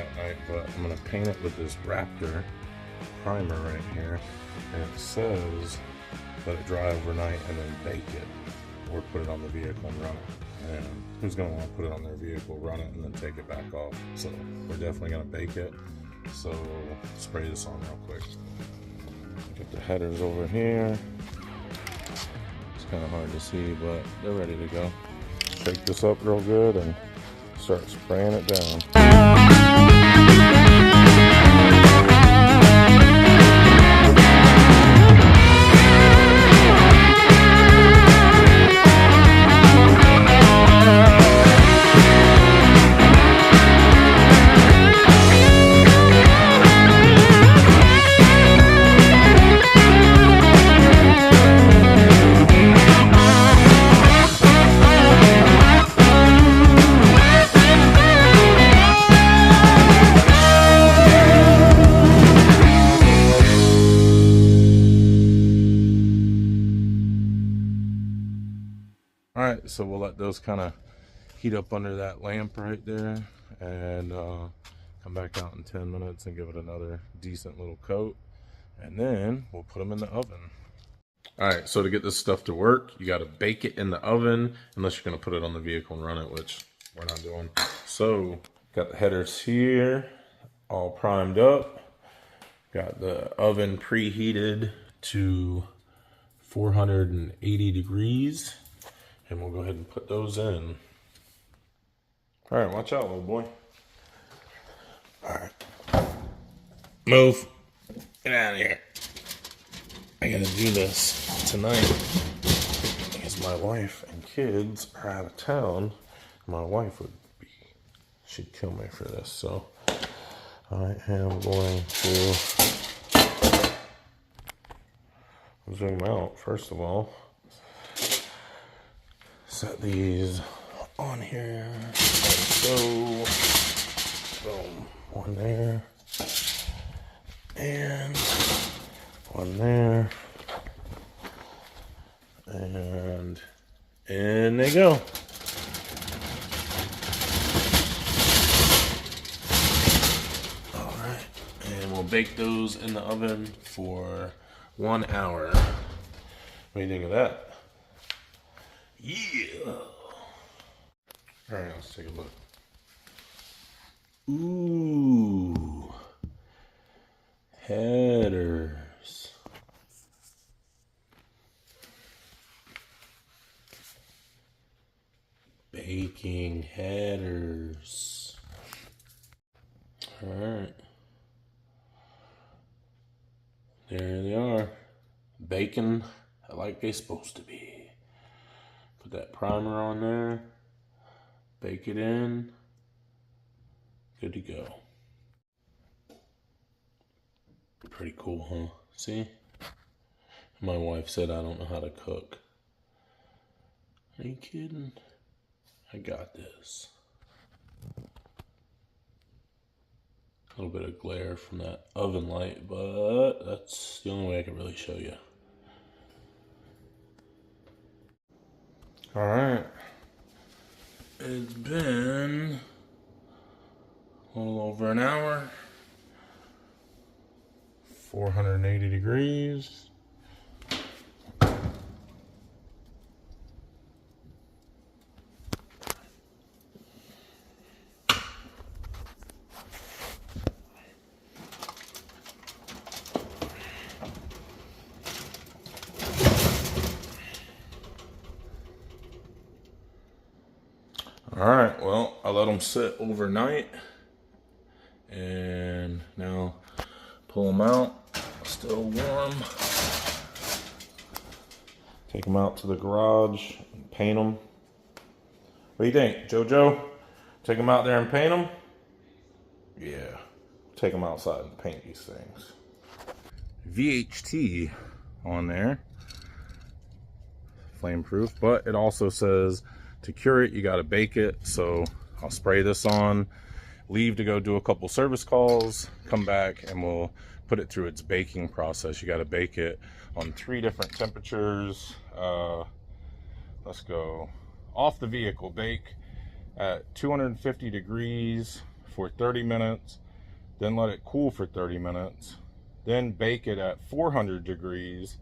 at night, but I'm gonna paint it with this Raptor primer right here, and it says let it dry overnight and then bake it, or put it on the vehicle and run it. And who's gonna want to put it on their vehicle, run it, and then take it back off? So we're definitely gonna bake it. So we'll spray this on real quick. Get the headers over here. It's kind of hard to see, but they're ready to go. Shake this up real good and start spraying it down. Alright, so we'll let those kind of heat up under that lamp right there, and come back out in 10 minutes and give it another decent little coat, and then we'll put them in the oven. Alright, so to get this stuff to work, you got to bake it in the oven, unless you're going to put it on the vehicle and run it, which we're not doing. So, got the headers here, all primed up. Got the oven preheated to 480 degrees. And we'll go ahead and put those in. All right, watch out, little boy. All right. Move. Get out of here. I gotta do this tonight because my wife and kids are out of town. My wife she'd kill me for this. So I am going to zoom out, first of all. Set these on here, like so. Boom. One there, and one there, and in they go. All right, and we'll bake those in the oven for 1 hour. What do you think of that? Yeah. All right, let's take a look. Ooh. Headers. Baking headers. All right. There they are. Baking like they're supposed to be. Put that primer on there, bake it in, good to go. Pretty cool, huh? See? My wife said I don't know how to cook. Are you kidding? I got this. A little bit of glare from that oven light, but that's the only way I can really show you. All right, it's been a little over an hour, 480 degrees. All right, well, I let them sit overnight, and now pull them out, still warm. Take them out to the garage and paint them. What do you think, JoJo? Take them out there and paint them? Yeah, take them outside and paint these things. VHT on there, flame proof, but it also says to cure it, you got to bake it. So I'll spray this on, leave to go do a couple service calls, come back, and we'll put it through its baking process. You got to bake it on 3 different temperatures. Let's go off the vehicle. Bake at 250 degrees for 30 minutes, then let it cool for 30 minutes, then bake it at 400 degrees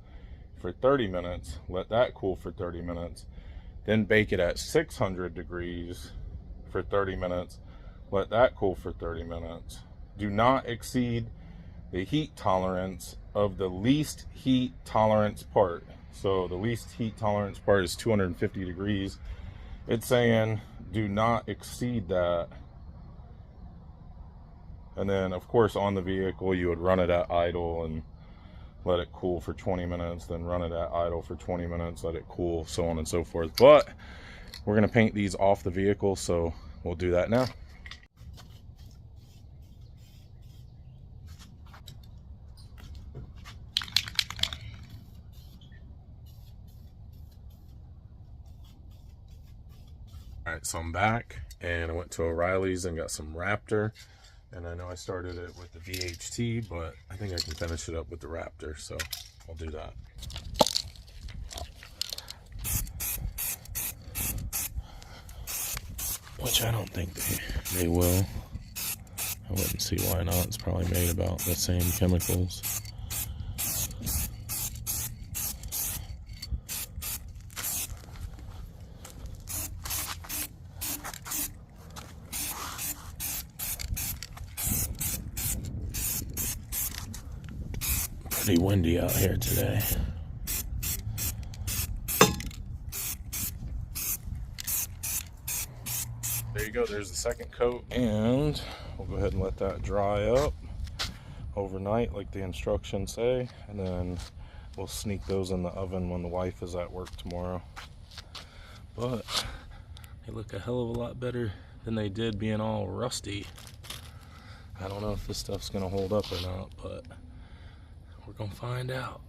for 30 minutes, let that cool for 30 minutes, then bake it at 600 degrees for 30 minutes, let that cool for 30 minutes. Do not exceed the heat tolerance of the least heat tolerance part. So the least heat tolerance part is 250 degrees. It's saying do not exceed that. And then of course on the vehicle you would run it at idle and let it cool for 20 minutes, then run it at idle for 20 minutes, let it cool, so on and so forth. But we're gonna paint these off the vehicle, so we'll do that now. All right, so I'm back and I went to O'Reilly's and got some Raptor. And I know I started it with the VHT, but I think I can finish it up with the Raptor, so I'll do that. Which I don't think they will. I wouldn't see why not. It's probably made about the same chemicals. Pretty windy out here today. There you go, there's the second coat, and we'll go ahead and let that dry up overnight like the instructions say, and then we'll sneak those in the oven when the wife is at work tomorrow. But they look a hell of a lot better than they did being all rusty. I don't know if this stuff's gonna hold up or not, but we're gonna find out.